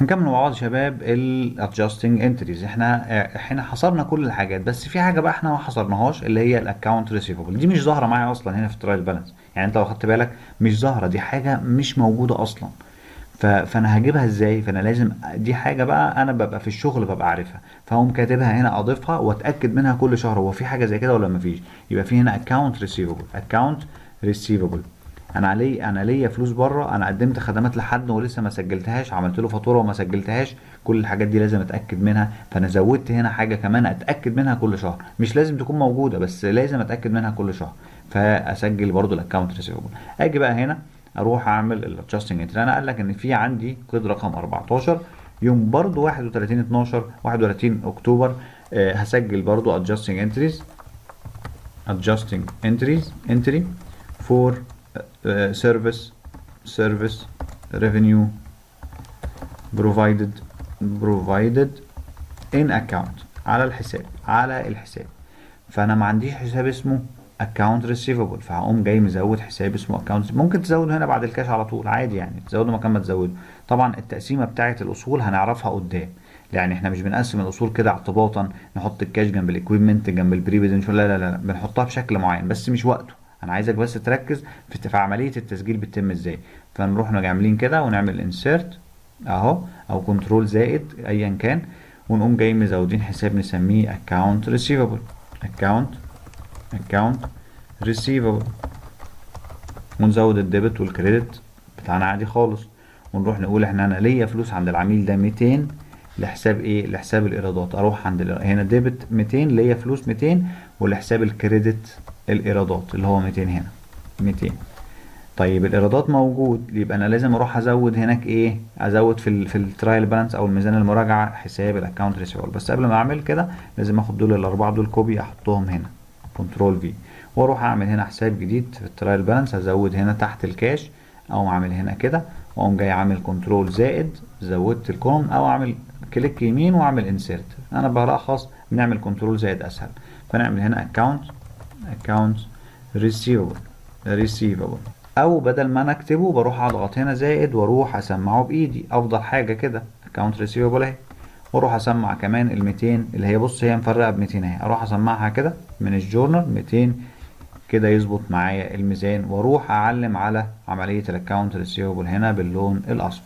هنكمل مع بعض يا شباب ال adjusting entries. احنا حصرنا كل الحاجات، بس في حاجه بقى احنا ما حصرناهاش اللي هي الاكونت ريسيفبل. دي مش ظاهره معايا اصلا هنا في الترايل بالانس، يعني انت لو خدت بالك مش ظاهره، دي حاجه مش موجوده اصلا. فانا هجيبها ازاي؟ فانا لازم دي حاجه بقى انا ببقى في الشغل ببقى عارفها، فهقوم كاتبها هنا اضيفها واتاكد منها كل شهر هو في حاجه زي كده ولا مفيش. يبقى في هنا اكونت ريسيفبل. انا ليا فلوس بره، انا قدمت خدمات لحد ولسه ما سجلتهاش، عملت له فاتوره وما سجلتهاش. كل الحاجات دي لازم اتاكد منها، فانا زودت هنا حاجه كمان اتاكد منها كل شهر، مش لازم تكون موجوده بس لازم اتاكد منها كل شهر. فاسجل برضو الاكونت ريسيفبل. اجي بقى هنا اروح اعمل الادجستنج انتري. انا قال لك ان في عندي قيد رقم 14 يوم برضو 31 12 31 اكتوبر. هسجل برضو adjusting entry for service revenue provided in account على الحساب. فانا ما عنديش حساب اسمه account receivable، فهقوم جاي مزود حساب اسمه account. ممكن تزوده هنا بعد الكاش على طول عادي، يعني تزوده مكان ما تزوده. طبعا التقسيمه بتاعه الاصول هنعرفها قدام، يعني احنا مش بنقسم الاصول كده اعتباطا نحط الكاش جنب الاكويبمنت جنب البريفيدنشال، لا، بنحطها بشكل معين بس مش وقته. انا عايزك بس تركز في عمليه التسجيل بتتم ازاي. فنروح نجي عاملين كده ونعمل انسيرت اهو، او كنترول زائد ايا كان، ونقوم جاي مزودين حساب نسميه account receivable. account receivable. ونزود الديبت والكريدت بتاعنا عادي خالص، ونروح نقول انا ليا فلوس عند العميل ده 200 لحساب ايه؟ لحساب الايرادات. اروح عند هنا ديبت 200 ليا فلوس 200، ولحساب الكريدت الايرادات اللي هو 200 هنا 200. طيب الايرادات موجود، يبقى انا لازم اروح ازود هناك ايه؟ ازود في الترايل بالانس او الميزان المراجعه حساب الاكونت ريسيفبل. بس قبل ما اعمل كده لازم اخد دول الاربعه دول كوبي احطهم هنا كنترول في، واروح اعمل هنا حساب جديد في الترايل بالانس. ازود هنا تحت الكاش او اعمل هنا كده، واقوم جاي عامل كنترول زائد زودت الكولوم، او اعمل كليك يمين واعمل انسيرت. انا بلخص بنعمل كنترول زائد اسهل. فنعمل هنا account receivable. او بدل ما انا اكتبه بروح اضغط هنا زائد واروح اسمعه بايدي، افضل حاجه كده account receivable اهي. واروح اسمع كمان ال 200 اللي هي بص هي مفرقه ب 200 اهي، اروح اسمعها كده من الجورنال 200 كده يظبط معايا الميزان، واروح اعلم على عمليه الاكونت ريسيفبل هنا باللون الاصفر.